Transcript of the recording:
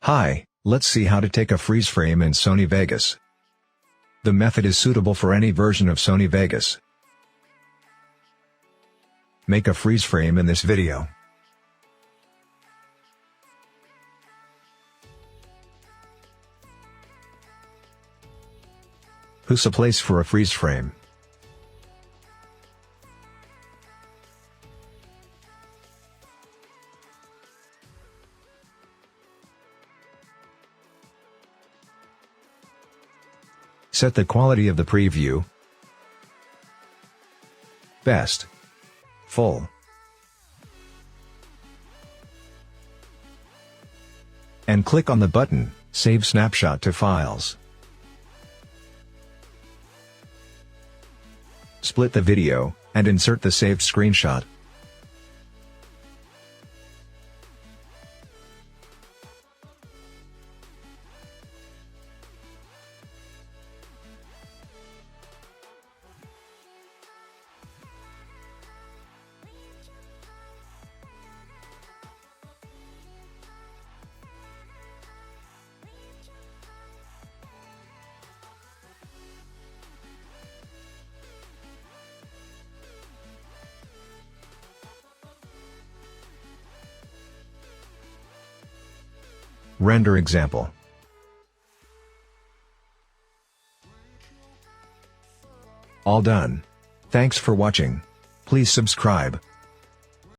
Hi, let's see how to take a freeze frame in Sony Vegas. The method is suitable for any version of Sony Vegas. Make a freeze frame in this video. Choose a place for a freeze frame. Set the quality of the preview, best, full, and click on the button, Save Snapshot to Files. Split the video, and insert the saved screenshot. Render example. All done. Thanks for watching. Please subscribe.